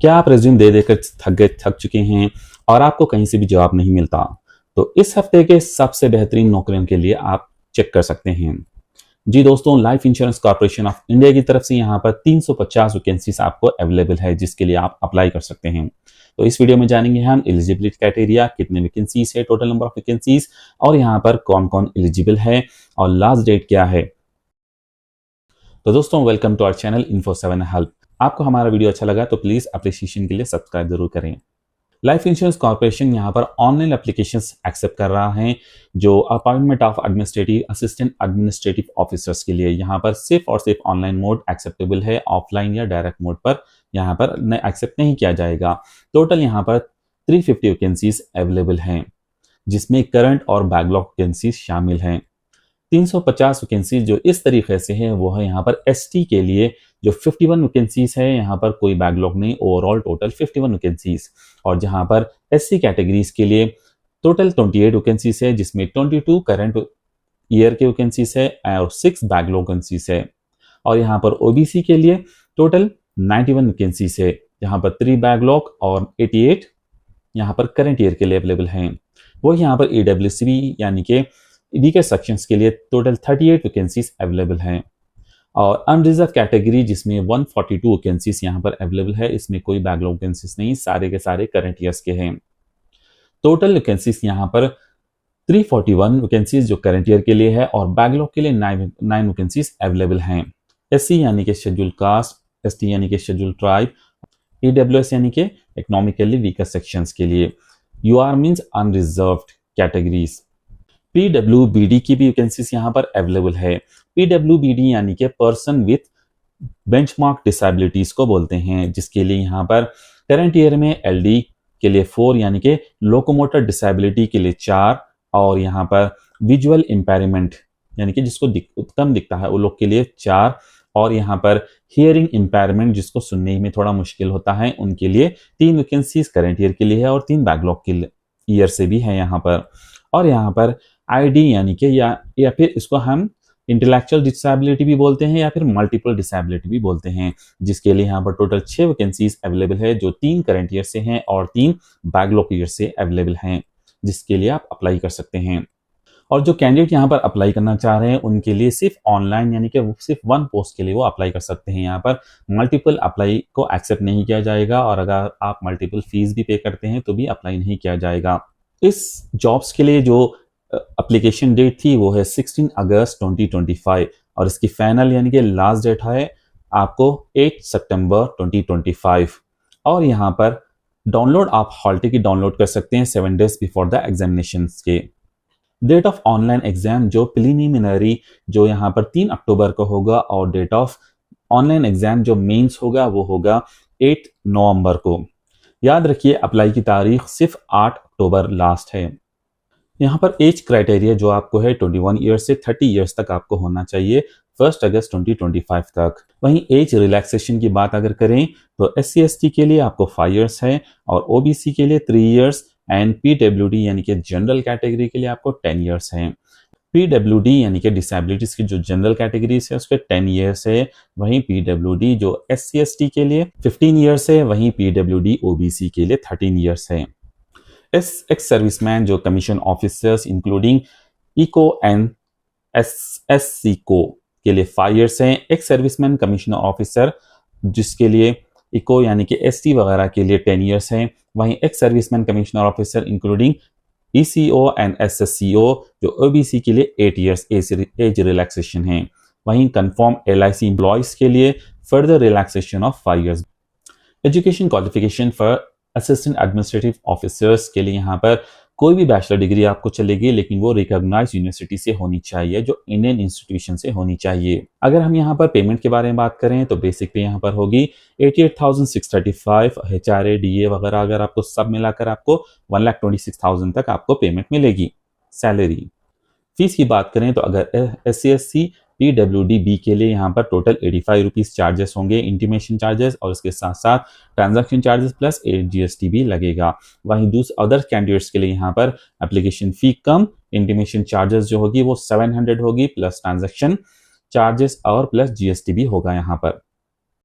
क्या आप रिज्यूम दे देकर थक चुके हैं और आपको कहीं से भी जवाब नहीं मिलता? तो इस हफ्ते के सबसे बेहतरीन नौकरियों के लिए आप चेक कर सकते हैं। जी दोस्तों, life insurance corporation of India की तरफ से यहाँ पर 350 वैकेंसीज आपको अवेलेबल है जिसके लिए आप अप्लाई कर सकते हैं। तो इस वीडियो में जानेंगे हम एलिजिबिलिटी क्राइटेरिया, कितने वैकेंसीज है, टोटल नंबर ऑफ वैकेंसीज और यहाँ पर कौन कौन एलिजिबल है और लास्ट डेट क्या है। तो दोस्तों, welcome to our channel Info7 help. आपको हमारा वीडियो अच्छा लगा तो प्लीज अप्रिसिएशन के लिए सब्सक्राइब जरूर करें। लाइफ इंश्योरेंस कॉर्पोरेशन यहाँ पर ऑनलाइन एप्लीकेशंस एक्सेप्ट कर रहा है जो appointment of administrative assistant administrative officers के लिए। यहाँ पर सिर्फ और सिर्फ ऑनलाइन मोड एक्सेप्टेबल है, ऑफलाइन या डायरेक्ट मोड पर यहाँ पर एक्सेप्ट नहीं किया जाएगा। टोटल यहाँ पर 350 वैकेंसीज अवेलेबल हैं जिसमें करंट और बैकलॉग वैकेंसीज शामिल हैं। 350 वैकेंसीज जो इस तरीके से है वो है यहाँ पर एसटी के लिए जो 51 वैकेंसीज है, यहाँ पर कोई बैकलॉग नहीं, ओवरऑल टोटल 51 वैकेंसीज। और जहाँ पर एससी कैटेगरीज के लिए टोटल 28 वैकेंसीज है जिसमें 22 करंट ईयर के वैकेंसीज है और 6 बैकलॉग वैकेंसीज है। और यहाँ पर ओबीसी के लिए टोटल 91 वैकेंसीज है जहाँ पर 3 बैकलॉग और 88 यहाँ पर करंट ईयर के लिए अवेलेबल हैं। वो यहाँ पर ईडब्ल्यूसीबी यानी कि वीकर सेक्शंस के लिए टोटल 38 वैकेंसीज अवेलेबल हैं। और अनरिजर्व कैटेगरी जिसमें 142 वैकेंसीज यहाँ पर अवेलेबल है, इसमें कोई बैकलॉग वैकेंसीज नहीं, सारे के सारे करंट ईयर्स के हैं। टोटल वैकेंसीज यहाँ पर 341 वैकेंसीज जो करंट ईयर के लिए है और बैकलॉग के लिए 9 वैकेंसीज अवेलेबल हैं। एससी यानी कि शेड्यूल कास्ट, एसटी यानी कि शेड्यूल ट्राइब, ईडब्ल्यूएस यानी कि इकोनॉमिकली वीकर सेक्शंस के लिए, यूआर मींस अनरिजर्व्ड कैटेगरीज। पीडब्ल्यूबीडी की भी वैकेंसीज यहाँ पर अवेलेबल है। पीडब्ल्यूबीडी यानी कि पर्सन विथ बेंचमार्क डिसेबिलिटीज को बोलते हैं, जिसके लिए यहाँ पर करंट ईयर में एलडी के लिए 4 यानी कि लोकोमोटर डिसेबिलिटी के लिए 4 और यहाँ पर विजुअल इंपेयरमेंट यानी कि जिसको कम दिखता है वो लोग के लिए 4 और यहाँ पर हियरिंग इंपेयरमेंट जिसको सुनने में थोड़ा मुश्किल होता है उनके लिए 3 वैकेंसीज करंट ईयर के लिए है और 3 बैकलॉग के ईयर से भी है यहाँ पर। और यहाँ पर आईडी यानी कि या फिर इसको हम इंटेलेक्चुअल डिसेबिलिटी भी बोलते हैं या फिर मल्टीपल डिसेबिलिटी भी बोलते हैं, जिसके लिए यहाँ पर टोटल 6 वैकेंसीज अवेलेबल है जो 3 करंट ईयर से हैं और 3 बैकलॉग ईयर से अवेलेबल हैं, जिसके लिए आप अप्लाई कर सकते हैं। और जो कैंडिडेट यहाँ पर अप्लाई करना चाह रहे हैं उनके लिए सिर्फ ऑनलाइन यानी कि सिर्फ 1 पोस्ट के लिए वो अप्लाई कर सकते हैं। यहाँ पर मल्टीपल अप्लाई को एक्सेप्ट नहीं किया जाएगा और अगर आप मल्टीपल फीस भी पे करते हैं तो भी अप्लाई नहीं किया जाएगा। इस जॉब्स के लिए जो एप्लीकेशन डेट थी वो है 16 अगस्त 2025 और इसकी फाइनल यानी कि लास्ट डेट है आपको 8 सितंबर 2025। और यहाँ पर डाउनलोड आप हॉल टिकट डाउनलोड कर सकते हैं 7 डेज बिफोर द एग्जामिनेशन के। डेट ऑफ ऑनलाइन एग्जाम जो प्रिलिमिनरी जो यहाँ पर 3 अक्टूबर को होगा और डेट ऑफ ऑनलाइन एग्जाम जो मेंस होगा वो होगा 8 नवंबर को। याद रखिए अप्लाई की तारीख सिर्फ 8 अक्टूबर लास्ट है। यहाँ पर एज क्राइटेरिया जो आपको है 21 ईयर्स से 30 ईयर्स तक आपको होना चाहिए 1 अगस्त 2025 तक। वहीं एज रिलैक्सेशन की बात अगर करें तो SC/ST के लिए आपको 5 ईयर्स है और OBC के लिए 3 ईयर्स एंड PWD यानी कि जनरल कैटेगरी के लिए आपको 10 ईयर्स है। PWD यानी कि डिसेबिलिटीज की जो जनरल कैटेगरीज है उसके 10 ईयर्स है, वहीं PWD जो SC/ST के लिए 15 ईयर्स है, वहीं PWD OBC के लिए 13 ईयर्स है। एक्स सर्विसमैन जो commission officers including ECO and SCO के लिए 5 ईयर्स हैं। एक्स सर्विसमैन कमीशनर ऑफिसर जिसके लिए इको यानी कि ST वगैरह के लिए 10 ईयर्स हैं, वहीं ex serviceman commissioner officer including ECO and SSCO जो OBC के लिए 8 ईयर्स एज रिलैक्सेशन है। वहीं कंफर्म LIC एम्प्लॉयज के लिए further relaxation of 5 years. Education qualification for assistant administrative officers के लिए यहाँ पर कोई भी बैचलर डिग्री आपको चलेगी, लेकिन वो रिकॉग्नाइज यूनिवर्सिटी से होनी चाहिए, जो इंडियन इंस्टीट्यूशन से होनी चाहिए। अगर हम यहाँ पर पेमेंट के बारे में बात करें तो बेसिक पे यहाँ पर होगी 88,635, HRA DA वगैरह अगर आपको सब मिलाकर आपको 1,26,000 तक आपको पेमेंट मिलेगी सैलरी। फीस की बात करें तो अगर SC/ST PWD-B के लिए यहाँ पर टोटल 85 रुपीज़ चार्जेस होंगे, इंटीमेशन चार्जेस और इसके साथ साथ ट्रांजैक्शन चार्जेस प्लस GST भी लगेगा। वहीं दूसरे अदर कैंडिडेट्स के लिए यहाँ पर एप्लीकेशन फी कम, इंटीमेशन चार्जेस जो होगी वो 700 होगी प्लस ट्रांजैक्शन चार्जेस और प्लस GST भी होगा यहाँ पर।